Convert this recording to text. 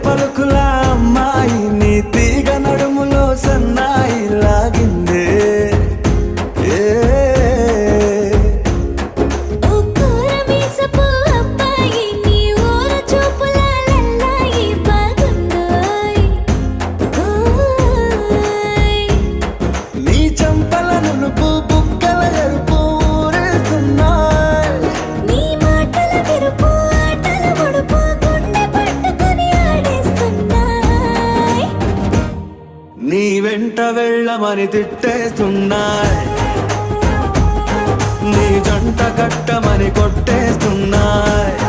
పలుకుల అమ్మాయి నీ తీగ నడుములో సన్నాయి లాగిందే నీ చంపల నునుపు బుగ్గల ఎరుపు ఊరేస్తున్నాయి నీ మాటల విరుపు ఆటల ముడుపు గుండె పట్టుకొని ఆడేస్తున్నాయి నీ వెంట వెళ్ళమని తిట్టేస్తున్నాయి నీ జంట కట్టమని కొట్టేస్తున్నాయి